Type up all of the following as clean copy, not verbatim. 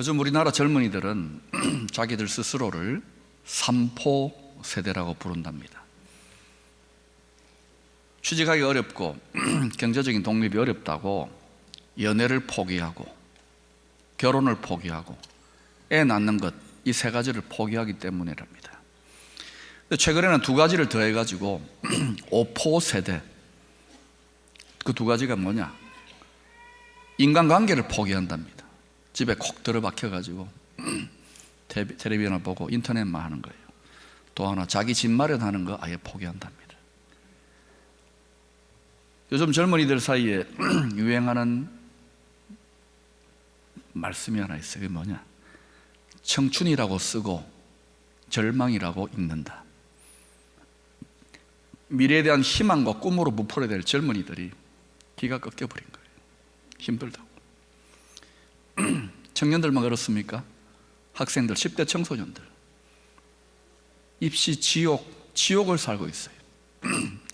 요즘 우리나라 젊은이들은 자기들 스스로를 삼포 세대라고 부른답니다. 취직하기 어렵고 경제적인 독립이 어렵다고 연애를 포기하고 결혼을 포기하고 애 낳는 것, 이 세 가지를 포기하기 때문이랍니다. 최근에는 두 가지를 더해가지고 오포 세대, 그 두 가지가 뭐냐? 인간관계를 포기한답니다. 집에 콕 들어박혀가지고 텔레비전을 보고 인터넷만 하는 거예요. 또 하나, 자기 집 마련하는 거 아예 포기한답니다. 요즘 젊은이들 사이에 유행하는 말씀이 하나 있어요. 그게 뭐냐? 청춘이라고 쓰고 절망이라고 읽는다. 미래에 대한 희망과 꿈으로 부풀어야 될 젊은이들이 기가 꺾여버린 거예요. 힘들다고. 청년들만 그렇습니까? 학생들, 10대 청소년들 입시 지옥을 살고 있어요.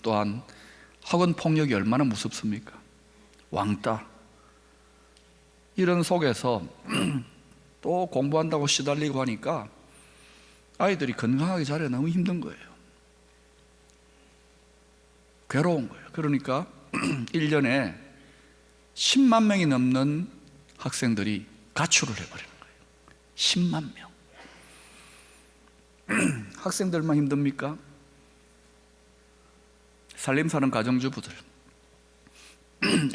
또한 학원 폭력이 얼마나 무섭습니까? 왕따. 이런 속에서 또 공부한다고 시달리고 하니까 아이들이 건강하게 자라기 너무 힘든 거예요. 괴로운 거예요. 그러니까 1년에 10만 명이 넘는 학생들이 가출을 해버리는 거예요. 10만 명. 학생들만 힘듭니까? 살림 사는 가정주부들,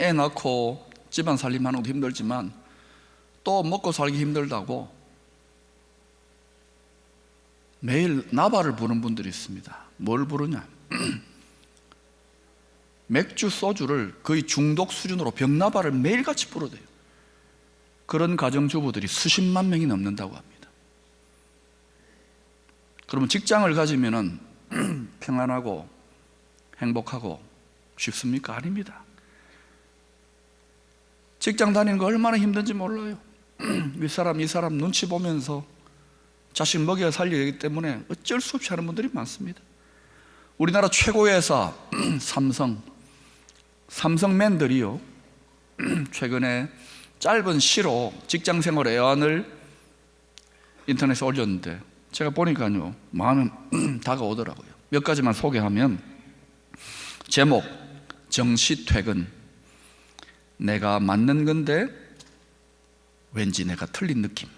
애 낳고 집안 살림하는 것도 힘들지만 또 먹고 살기 힘들다고 매일 나발을 부는 분들이 있습니다. 뭘 부르냐? 맥주, 소주를 거의 중독 수준으로 병나발을 매일같이 불어대요. 그런 가정주부들이 수십만 명이 넘는다고 합니다. 그러면 직장을 가지면은 평안하고 행복하고 쉽습니까? 아닙니다. 직장 다니는 거 얼마나 힘든지 몰라요. 윗사람 이 사람 눈치 보면서 자식 먹여 살려야 하기 때문에 어쩔 수 없이 하는 분들이 많습니다. 우리나라 최고의 회사 삼성맨들이요, 최근에 짧은 시로 직장생활 애환을 인터넷에 올렸는데 제가 보니까요, 마음은 다가오더라고요. 몇 가지만 소개하면, 제목, 정시퇴근. 내가 맞는 건데 왠지 내가 틀린 느낌.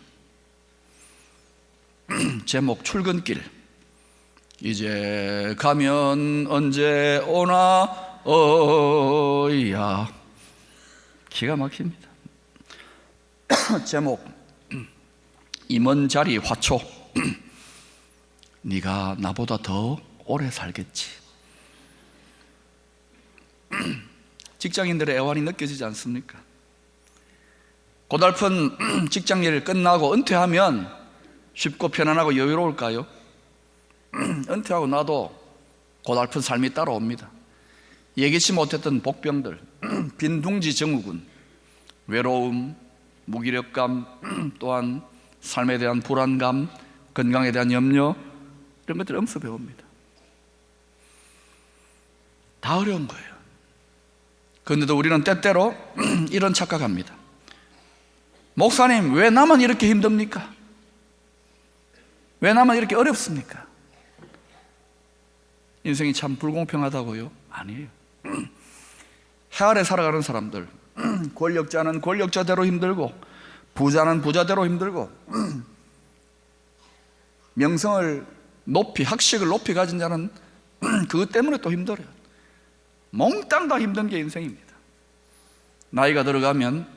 제목, 출근길. 이제 가면 언제 오나 어이야. 기가 막힙니다. 제목, 임원 자리 화초. 네가 나보다 더 오래 살겠지. 직장인들의 애환이 느껴지지 않습니까? 고달픈 직장일 끝나고 은퇴하면 쉽고 편안하고 여유로울까요? 은퇴하고 나도 고달픈 삶이 따라옵니다. 예기치 못했던 복병들, 빈둥지 증후군, 외로움, 무기력감, 또한 삶에 대한 불안감, 건강에 대한 염려, 이런 것들을 엄습해 옵니다. 다 어려운 거예요. 그런데도 우리는 때때로 이런 착각합니다. 목사님, 왜 나만 이렇게 힘듭니까? 왜 나만 이렇게 어렵습니까? 인생이 참 불공평하다고요? 아니에요. 해 아래 살아가는 사람들, 권력자는 권력자대로 힘들고 부자는 부자대로 힘들고 명성을 높이, 학식을 높이 가진 자는 그것 때문에 또 힘들어요. 몽땅 다 힘든 게 인생입니다. 나이가 들어가면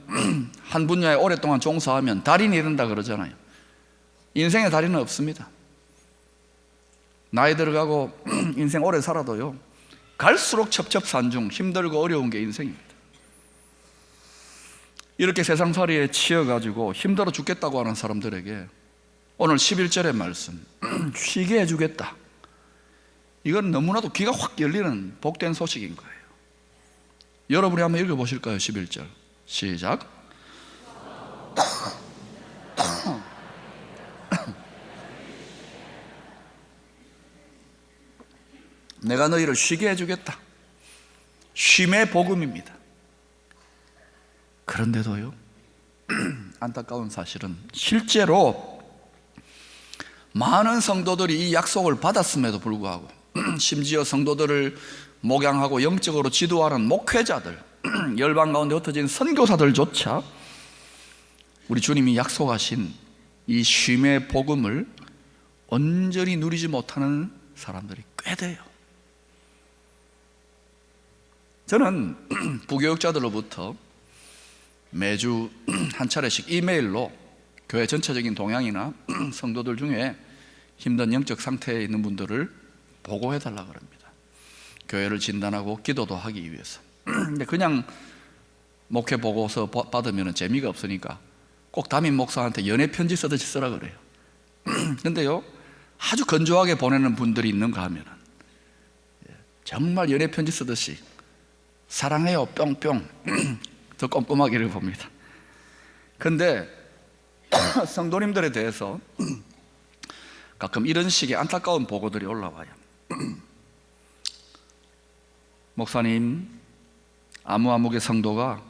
한 분야에 오랫동안 종사하면 달인이 된다 그러잖아요. 인생에 달인은 없습니다. 나이 들어가고 인생 오래 살아도요, 갈수록 첩첩산중 힘들고 어려운 게 인생입니다. 이렇게 세상살이에 치여가지고 힘들어 죽겠다고 하는 사람들에게 오늘 11절의 말씀, 쉬게 해주겠다. 이건 너무나도 귀가 확 열리는 복된 소식인 거예요. 여러분이 한번 읽어보실까요? 11절 시작. 내가 너희를 쉬게 해주겠다. 쉼의 복음입니다. 그런데도요, 안타까운 사실은 실제로 많은 성도들이 이 약속을 받았음에도 불구하고 심지어 성도들을 목양하고 영적으로 지도하는 목회자들, 열방 가운데 흩어진 선교사들조차 우리 주님이 약속하신 이 쉼의 복음을 온전히 누리지 못하는 사람들이 꽤 돼요. 저는 부교육자들로부터 매주 한 차례씩 이메일로 교회 전체적인 동향이나 성도들 중에 힘든 영적 상태에 있는 분들을 보고해 달라고 합니다. 교회를 진단하고 기도도 하기 위해서. 근데 그냥 목회 보고서 받으면 재미가 없으니까 꼭 담임 목사한테 연애 편지 쓰듯이 쓰라 그래요. 근데요, 아주 건조하게 보내는 분들이 있는가 하면은 정말 연애 편지 쓰듯이 사랑해요 뿅뿅 더 꼼꼼하게 봅니다. 근데 성도님들에 대해서 가끔 이런 식의 안타까운 보고들이 올라와요. 목사님, 아무아무개 성도가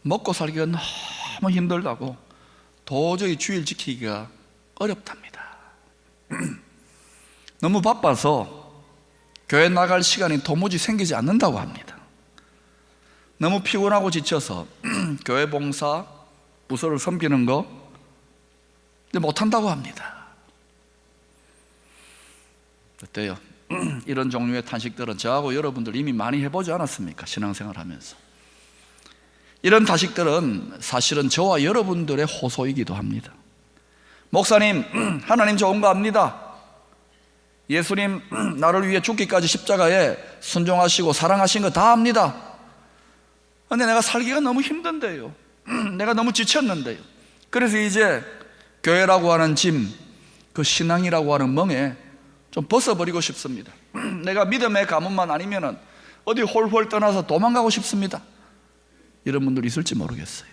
먹고 살기가 너무 힘들다고 도저히 주일 지키기가 어렵답니다. 너무 바빠서 교회 나갈 시간이 도무지 생기지 않는다고 합니다. 너무 피곤하고 지쳐서 교회 봉사, 부서를 섬기는 거 못한다고 합니다. 어때요? 이런 종류의 탄식들은 저하고 여러분들 이미 많이 해보지 않았습니까? 신앙생활 하면서. 이런 탄식들은 사실은 저와 여러분들의 호소이기도 합니다. 목사님, 하나님 좋은 거 압니다. 예수님 나를 위해 죽기까지 십자가에 순종하시고 사랑하신 거 다 압니다. 근데 내가 살기가 너무 힘든데요. 내가 너무 지쳤는데요. 그래서 이제 교회라고 하는 짐, 그 신앙이라고 하는 멍에 좀 벗어버리고 싶습니다. 내가 믿음의 가문만 아니면 어디 홀홀 떠나서 도망가고 싶습니다. 이런 분들이 있을지 모르겠어요.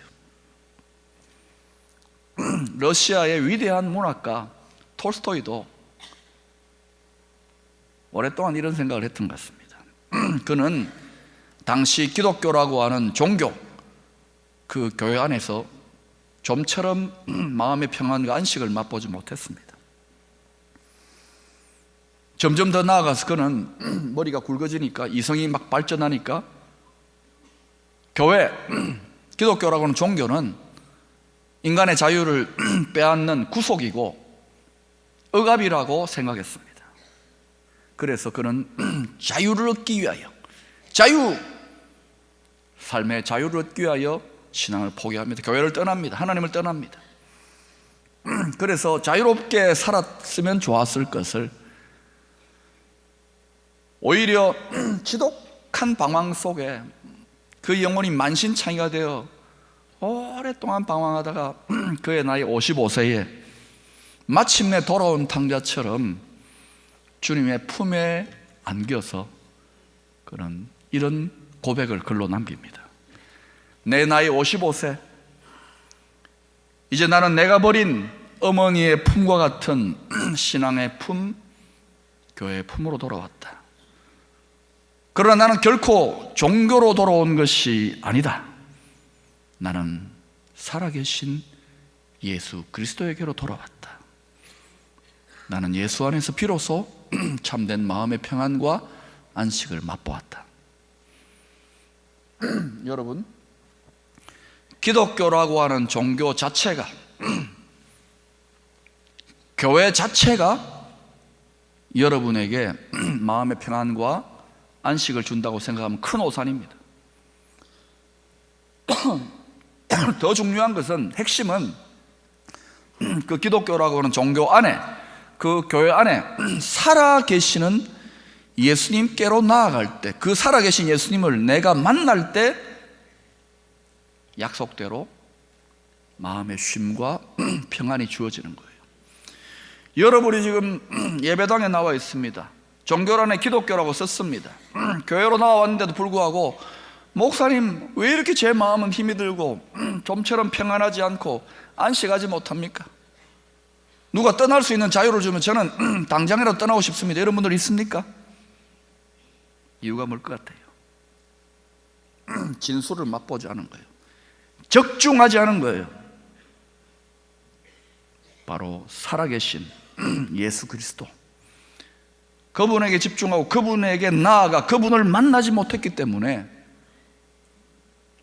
러시아의 위대한 문학가 톨스토이도 오랫동안 이런 생각을 했던 것 같습니다. 그는 당시 기독교라고 하는 종교, 그 교회 안에서 좀처럼 마음의 평안과 안식을 맛보지 못했습니다. 점점 더 나아가서 그는 머리가 굵어지니까, 이성이 막 발전하니까 교회, 기독교라고 하는 종교는 인간의 자유를 빼앗는 구속이고 억압이라고 생각했습니다. 그래서 그는 자유를 얻기 위하여, 삶의 자유를 얻기 위하여 신앙을 포기합니다. 교회를 떠납니다. 하나님을 떠납니다. 그래서 자유롭게 살았으면 좋았을 것을 오히려 지독한 방황 속에 그 영혼이 만신창이가 되어 오랫동안 방황하다가 그의 나이 55세에 마침내 돌아온 탕자처럼 주님의 품에 안겨서 그런 이런 고백을 글로 남깁니다. 내 나이 55세, 이제 나는 내가 버린 어머니의 품과 같은 신앙의 품, 교회의 품으로 돌아왔다. 그러나 나는 결코 종교로 돌아온 것이 아니다. 나는 살아계신 예수 그리스도에게로 돌아왔다. 나는 예수 안에서 비로소 참된 마음의 평안과 안식을 맛보았다. 여러분, 기독교라고 하는 종교 자체가, 교회 자체가 여러분에게 마음의 평안과 안식을 준다고 생각하면 큰 오산입니다. 더 중요한 것은, 핵심은 그 기독교라고 하는 종교 안에, 그 교회 안에 살아계시는 예수님께로 나아갈 때, 그 살아계신 예수님을 내가 만날 때 약속대로 마음의 쉼과 평안이 주어지는 거예요. 여러분이 지금 예배당에 나와 있습니다. 종교란에 기독교라고 썼습니다. 교회로 나왔는데도 불구하고 목사님, 왜 이렇게 제 마음은 힘이 들고 좀처럼 평안하지 않고 안식하지 못합니까? 누가 떠날 수 있는 자유를 주면 저는 당장이라도 떠나고 싶습니다. 이런 분들 있습니까? 이유가 뭘 것 같아요? 진수를 맛보지 않은 거예요. 적중하지 않은 거예요. 바로 살아계신 예수 그리스도, 그분에게 집중하고 그분에게 나아가 그분을 만나지 못했기 때문에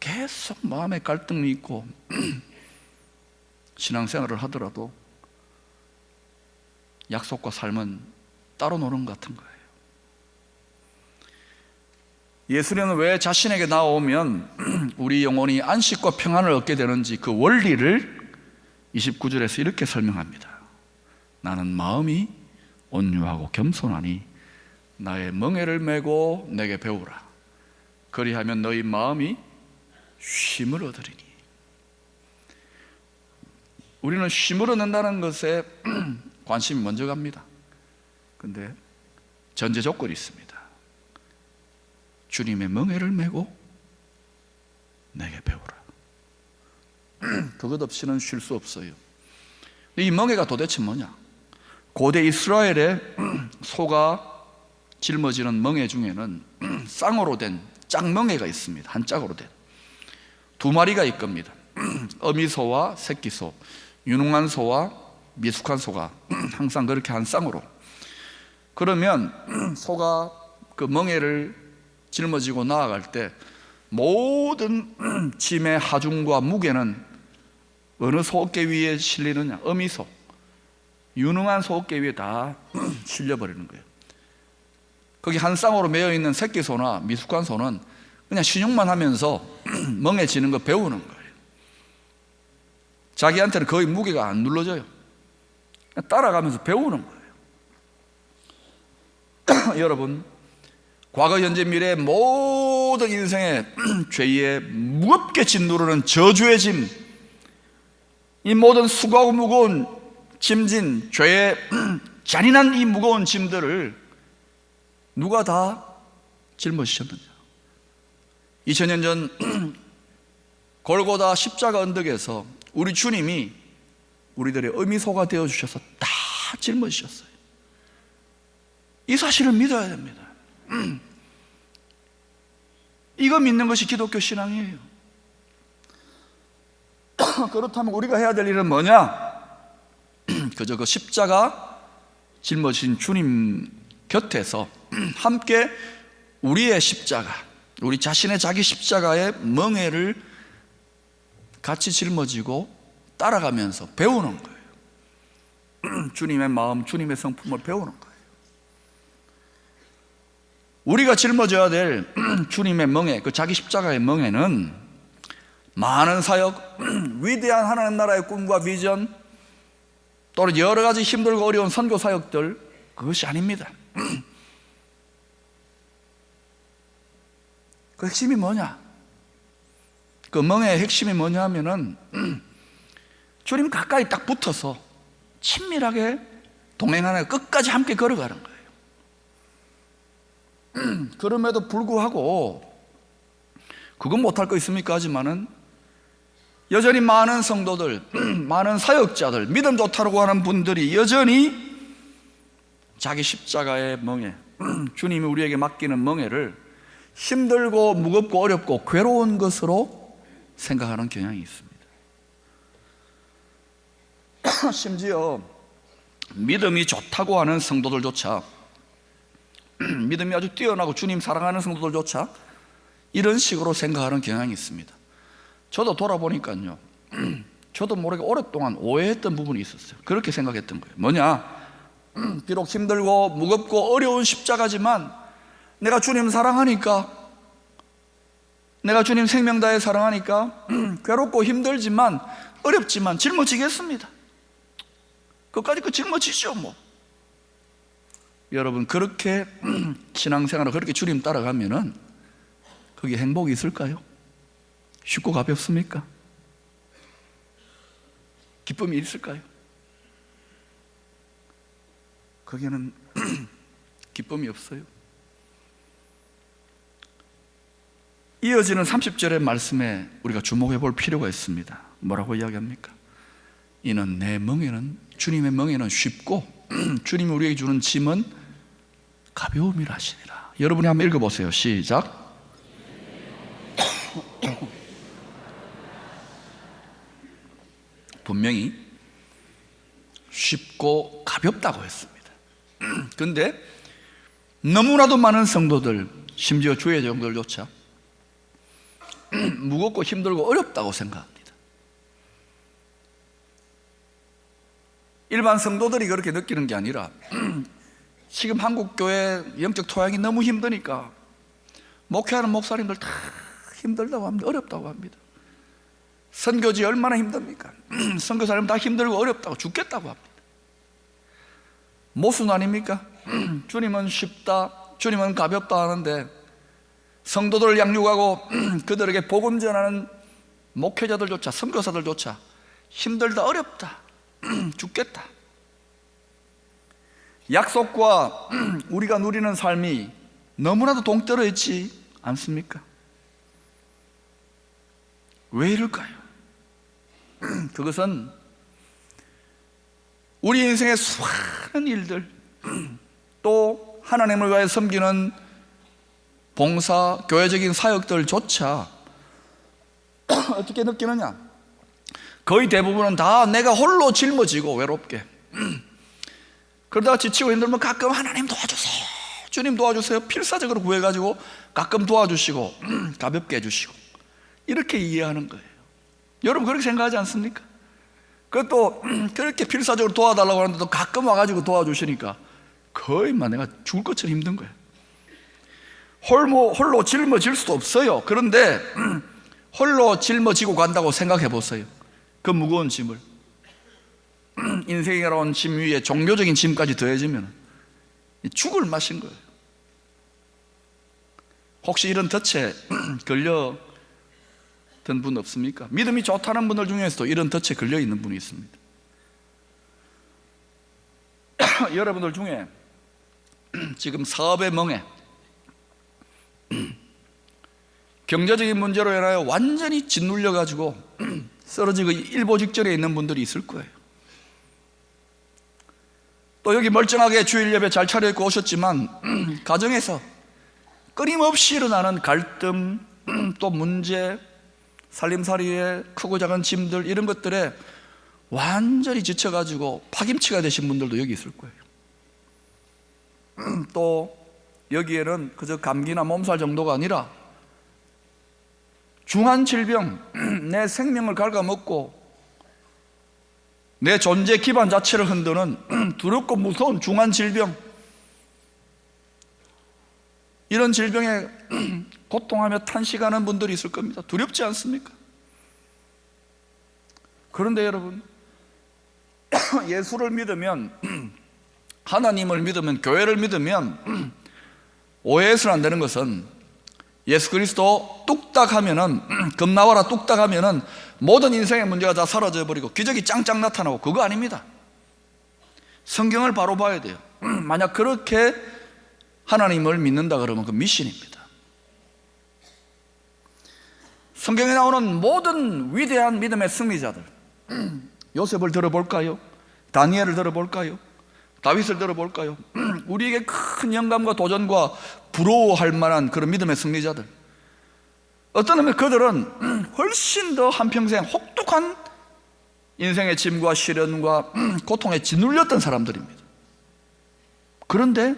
계속 마음에 갈등이 있고 신앙생활을 하더라도 약속과 삶은 따로 노는 것 같은 거예요. 예수님은 왜 자신에게 나오면 우리 영혼이 안식과 평안을 얻게 되는지 그 원리를 29절에서 이렇게 설명합니다. 나는 마음이 온유하고 겸손하니 나의 멍에를 메고 내게 배우라. 그리하면 너희 마음이 쉼을 얻으리니. 우리는 쉼을 얻는다는 것에 관심이 먼저 갑니다. 근데 전제 조건이 있습니다. 주님의 멍에를 메고 내게 배우라. 그것 없이는 쉴 수 없어요. 이 멍에가 도대체 뭐냐? 고대 이스라엘의 소가 짊어지는 멍에 중에는 쌍으로 된 짝멍에가 있습니다. 한 짝으로 된 두 마리가 있겁니다. 어미소와 새끼소, 유능한 소와 미숙한 소가 항상 그렇게 한 쌍으로. 그러면 소가 그 멍에를 짊어지고 나아갈 때 모든 짐의 하중과 무게는 어느 소 어깨 위에 실리느냐? 어미소, 유능한 소 어깨 위에 다 실려버리는 거예요. 거기 한 쌍으로 매여 있는 새끼 소나 미숙한 소는 그냥 신용만 하면서 멍에 지는 거 배우는 거예요. 자기한테는 거의 무게가 안 눌러져요. 따라가면서 배우는 거예요. 여러분, 과거, 현재, 미래 모든 인생의 죄에 무겁게 짓누르는 저주의 짐, 이 모든 수고하고 무거운 짐진 죄의 잔인한 이 무거운 짐들을 누가 다 짊어지셨느냐? 2000년 전 골고다 십자가 언덕에서 우리 주님이 우리들의 어미소가 되어주셔서 다 짊어지셨어요. 이 사실을 믿어야 됩니다. 이거 믿는 것이 기독교 신앙이에요. 그렇다면 우리가 해야 될 일은 뭐냐? 그저 그 십자가 짊어진 주님 곁에서 함께 우리의 십자가, 우리 자신의 자기 십자가의 멍에를 같이 짊어지고 따라가면서 배우는 거예요. 주님의 마음, 주님의 성품을 배우는 거예요. 우리가 짊어져야 될 주님의 멍에, 그 자기 십자가의 멍에는 많은 사역, 위대한 하나님 나라의 꿈과 비전, 또는 여러 가지 힘들고 어려운 선교 사역들, 그것이 아닙니다. 그 핵심이 뭐냐? 그 멍에의 핵심이 뭐냐 하면은 주님 가까이 딱 붙어서 친밀하게 동행하는, 끝까지 함께 걸어가는 거예요. 그럼에도 불구하고 그건 못할 거 있습니까? 하지만은 여전히 많은 성도들, 많은 사역자들, 믿음 좋다고 하는 분들이 여전히 자기 십자가의 멍에, 주님이 우리에게 맡기는 멍에를 힘들고 무겁고 어렵고 괴로운 것으로 생각하는 경향이 있습니다. 심지어 믿음이 좋다고 하는 성도들조차, 믿음이 아주 뛰어나고 주님 사랑하는 성도들조차 이런 식으로 생각하는 경향이 있습니다. 저도 돌아보니까요, 저도 모르게 오랫동안 오해했던 부분이 있었어요. 그렇게 생각했던 거예요. 뭐냐? 비록 힘들고 무겁고 어려운 십자가지만 내가 주님 사랑하니까, 내가 주님 생명 다해 사랑하니까 괴롭고 힘들지만 어렵지만 짊어지겠습니다. 끝까지 그 짊어지죠 뭐. 여러분, 그렇게 신앙생활을 그렇게 주님 따라가면은 거기에 행복이 있을까요? 쉽고 가볍습니까? 기쁨이 있을까요? 거기에는 기쁨이 없어요. 이어지는 30절의 말씀에 우리가 주목해 볼 필요가 있습니다. 뭐라고 이야기합니까? 이는 내 멍에는, 주님의 멍에는 쉽고 주님이 우리에게 주는 짐은 가벼움이라 하시니라. 여러분이 한번 읽어보세요. 시작. 분명히 쉽고 가볍다고 했습니다. 그런데 너무나도 많은 성도들, 심지어 주의 종들조차 무겁고 힘들고 어렵다고 생각합니다. 일반 성도들이 그렇게 느끼는 게 아니라 지금 한국교회 영적 토양이 너무 힘드니까 목회하는 목사님들 다 힘들다고 합니다. 어렵다고 합니다. 선교지 얼마나 힘듭니까? 선교사님 다 힘들고 어렵다고 죽겠다고 합니다. 모순 아닙니까? 주님은 쉽다, 주님은 가볍다 하는데 성도들을 양육하고 그들에게 복음 전하는 목회자들조차, 선교사들조차 힘들다, 어렵다, 죽겠다. 약속과 우리가 누리는 삶이 너무나도 동떨어 있지 않습니까? 왜 이럴까요? 그것은 우리 인생의 수많은 일들, 또 하나님을 위하여 섬기는 봉사, 교회적인 사역들조차 어떻게 느끼느냐? 거의 대부분은 다 내가 홀로 짊어지고 외롭게 그러다가 지치고 힘들면 가끔 하나님 도와주세요, 주님 도와주세요 필사적으로 구해가지고 가끔 도와주시고 가볍게 해주시고 이렇게 이해하는 거예요. 여러분 그렇게 생각하지 않습니까? 그것도 그렇게 필사적으로 도와달라고 하는데도 가끔 와가지고 도와주시니까 거의 막 내가 죽을 것처럼 힘든 거예요. 홀로 짊어질 수도 없어요. 그런데 홀로 짊어지고 간다고 생각해 보세요. 그 무거운 짐을 인생이라는 짐 위에 종교적인 짐까지 더해지면 죽을 맛인 거예요. 혹시 이런 덫에 걸려든 분 없습니까? 믿음이 좋다는 분들 중에서도 이런 덫에 걸려 있는 분이 있습니다. 여러분들 중에 지금 사업의 멍에 경제적인 문제로 인하여 완전히 짓눌려 가지고 쓰러지고 일보 직전에 있는 분들이 있을 거예요. 또 여기 멀쩡하게 주일 예배 잘 차려입고 오셨지만 가정에서 끊임없이 일어나는 갈등, 또 문제, 살림살이의 크고 작은 짐들, 이런 것들에 완전히 지쳐가지고 파김치가 되신 분들도 여기 있을 거예요. 또 여기에는 그저 감기나 몸살 정도가 아니라 중한 질병, 내 생명을 갉아먹고 내 존재 기반 자체를 흔드는 두렵고 무서운 중한 질병, 이런 질병에 고통하며 탄식하는 분들이 있을 겁니다. 두렵지 않습니까? 그런데 여러분, 예수를 믿으면, 하나님을 믿으면, 교회를 믿으면 오해해서는 안 되는 것은 예수 그리스도 뚝딱 하면은, 겁나와라 뚝딱 하면은 모든 인생의 문제가 다 사라져버리고 기적이 짱짱 나타나고, 그거 아닙니다. 성경을 바로 봐야 돼요. 만약 그렇게 하나님을 믿는다 그러면 그 미신입니다. 성경에 나오는 모든 위대한 믿음의 승리자들, 요셉을 들어볼까요? 다니엘을 들어볼까요? 다윗을 들어볼까요? 우리에게 큰 영감과 도전과 부러워할 만한 그런 믿음의 승리자들, 어떤 의미에 그들은 훨씬 더 한평생 혹독한 인생의 짐과 시련과 고통에 짓눌렸던 사람들입니다. 그런데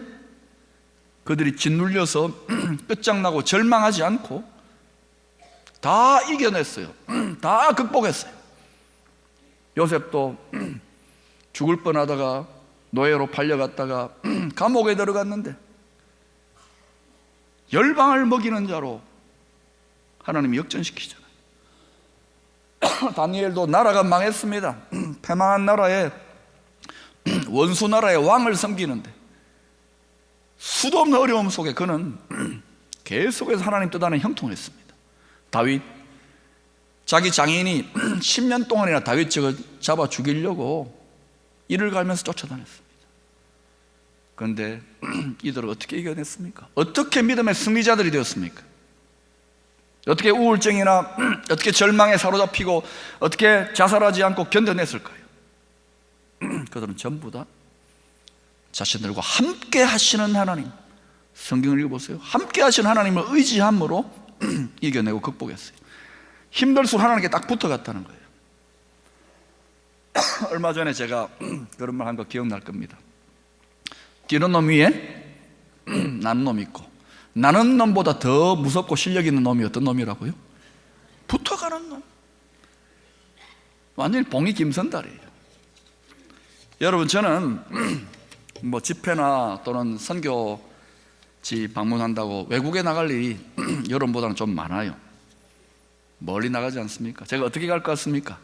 그들이 짓눌려서 끝장나고 절망하지 않고 다 이겨냈어요. 다 극복했어요. 요셉도 죽을 뻔하다가 노예로 팔려갔다가 감옥에 들어갔는데 열방을 먹이는 자로 하나님이 역전시키잖아요. 다니엘도 나라가 망했습니다. 패망한 나라에, 원수 나라의 왕을 섬기는데 수도 없는 어려움 속에 그는 계속해서 하나님 뜻안에 형통했습니다. 다윗, 자기 장인이 10년 동안이나 다윗 잡아 죽이려고 이를 갈면서 쫓아다녔습니다. 그런데 이들을 어떻게 이겨냈습니까? 어떻게 믿음의 승리자들이 되었습니까? 어떻게 우울증이나 어떻게 절망에 사로잡히고 어떻게 자살하지 않고 견뎌냈을까요? 그들은 전부 다 자신들과 함께 하시는 하나님, 성경을 읽어보세요. 함께 하시는 하나님을 의지함으로 이겨내고 극복했어요. 힘들수록 하나님께 딱 붙어갔다는 거예요. 얼마 전에 제가 그런 말 한 거 기억날 겁니다. 뛰는 놈 위에 나는 놈이 있고, 나는 놈보다 더 무섭고 실력 있는 놈이 어떤 놈이라고요? 붙어가는 놈. 완전히 봉이 김선달이에요. 여러분, 저는 뭐 집회나 또는 선교지 방문한다고 외국에 나갈 일이 여러분보다는 좀 많아요. 멀리 나가지 않습니까? 제가 어떻게 갈 것 같습니까?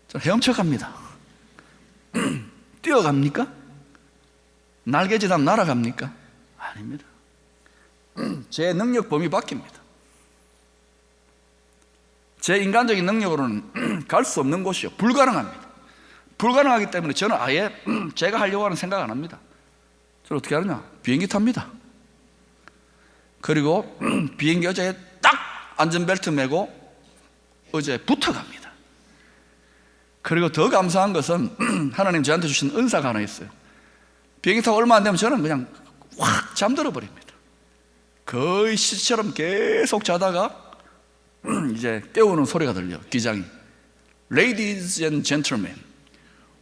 저는 헤엄쳐 갑니다. 뛰어갑니까? 날개짓하면 날아갑니까? 아닙니다. 제 능력 범위 바뀝니다. 제 인간적인 능력으로는 갈 수 없는 곳이요, 불가능합니다. 불가능하기 때문에 저는 아예 제가 하려고 하는 생각 안 합니다. 저는 어떻게 하느냐? 비행기 탑니다. 그리고 비행기 의자에 딱 안전벨트 매고 의자에 붙어갑니다. 그리고 더 감사한 것은 하나님 저한테 주신 은사가 하나 있어요. 비행기 타고 얼마 안 되면 저는 그냥 확 잠들어 버립니다. 거의 시처럼 계속 자다가 이제 깨우는 소리가 들려. 기장이 Ladies and gentlemen,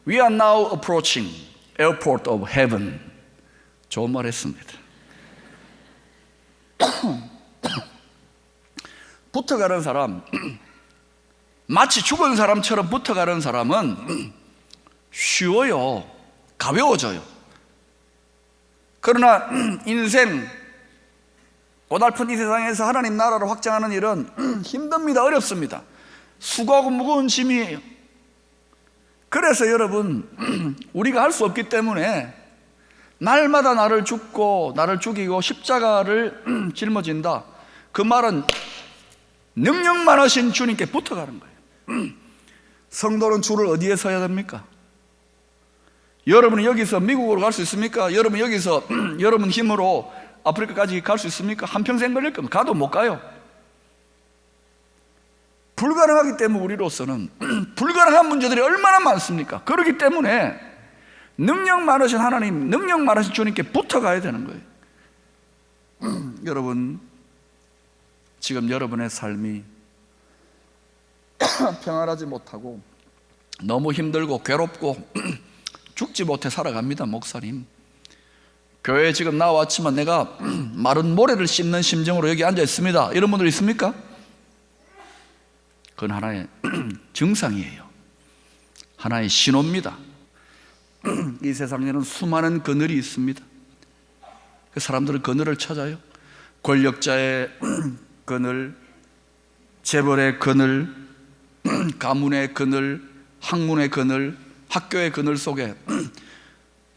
we are now approaching airport of heaven. 좋은 말 했습니다. 붙어가는 사람, 마치 죽은 사람처럼 붙어가는 사람은 쉬워요, 가벼워져요. 그러나 인생, 고달픈 이 세상에서 하나님 나라를 확장하는 일은 힘듭니다. 어렵습니다. 수고하고 무거운 짐이에요. 그래서 여러분, 우리가 할 수 없기 때문에 날마다 나를 죽고 나를 죽이고 십자가를 짊어진다. 그 말은 능력 많으신 주님께 붙어가는 거예요. 성도는 줄을 어디에 서야 됩니까? 여러분은 여기서 미국으로 갈 수 있습니까? 여러분 여기서 여러분 힘으로 아프리카까지 갈 수 있습니까? 한평생 걸릴 겁니다. 가도 못 가요. 불가능하기 때문에 우리로서는 불가능한 문제들이 얼마나 많습니까? 그렇기 때문에 능력 많으신 하나님, 능력 많으신 주님께 붙어가야 되는 거예요. 여러분, 지금 여러분의 삶이 평안하지 못하고 너무 힘들고 괴롭고 죽지 못해 살아갑니다. 목사님, 교회에 지금 나왔지만 내가 마른 모래를 씹는 심정으로 여기 앉아 있습니다. 이런 분들 있습니까? 그건 하나의 증상이에요. 하나의 신호입니다. 이 세상에는 수많은 그늘이 있습니다. 그 사람들은 그늘을 찾아요. 권력자의 그늘, 재벌의 그늘, 가문의 그늘, 학문의 그늘, 학교의 그늘 속에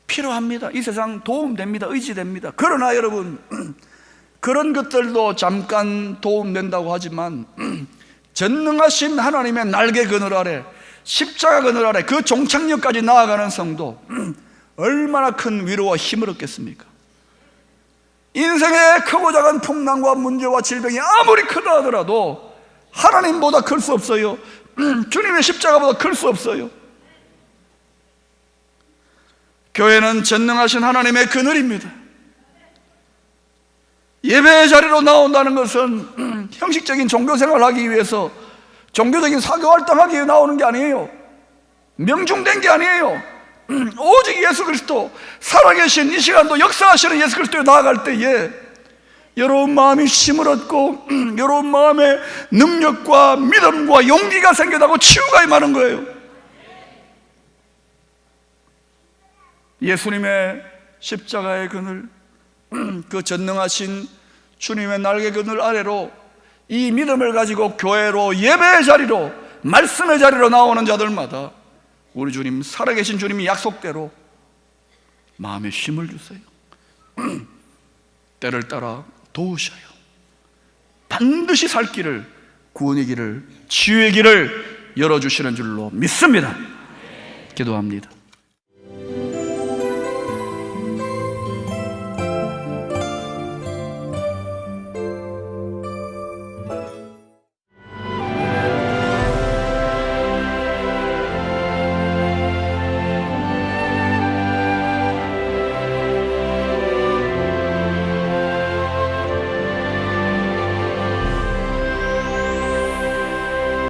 필요합니다. 이 세상 도움됩니다. 의지됩니다. 그러나 여러분, 그런 것들도 잠깐 도움된다고 하지만 전능하신 하나님의 날개 그늘 아래, 십자가 그늘 아래 그 종착역까지 나아가는 성도, 얼마나 큰 위로와 힘을 얻겠습니까? 인생의 크고 작은 풍랑과 문제와 질병이 아무리 크다 하더라도 하나님보다 클 수 없어요. 주님의 십자가보다 클 수 없어요. 교회는 전능하신 하나님의 그늘입니다. 예배의 자리로 나온다는 것은 형식적인 종교생활을 하기 위해서, 종교적인 사교활동하기 위해 나오는 게 아니에요. 명중된 게 아니에요. 오직 예수 그리스도, 살아계신 이 시간도 역사하시는 예수 그리스도에 나아갈 때에 여러분 마음이 힘을 얻고 여러분 마음에 능력과 믿음과 용기가 생겨나고 치유가 임하는 거예요. 예수님의 십자가의 그늘, 그 전능하신 주님의 날개 그늘 아래로 이 믿음을 가지고 교회로, 예배의 자리로, 말씀의 자리로 나오는 자들마다 우리 주님, 살아계신 주님이 약속대로 마음에 힘을 주세요. 때를 따라 도우셔요. 반드시 살 길을, 구원의 길을, 치유의 길을 열어주시는 줄로 믿습니다. 기도합니다.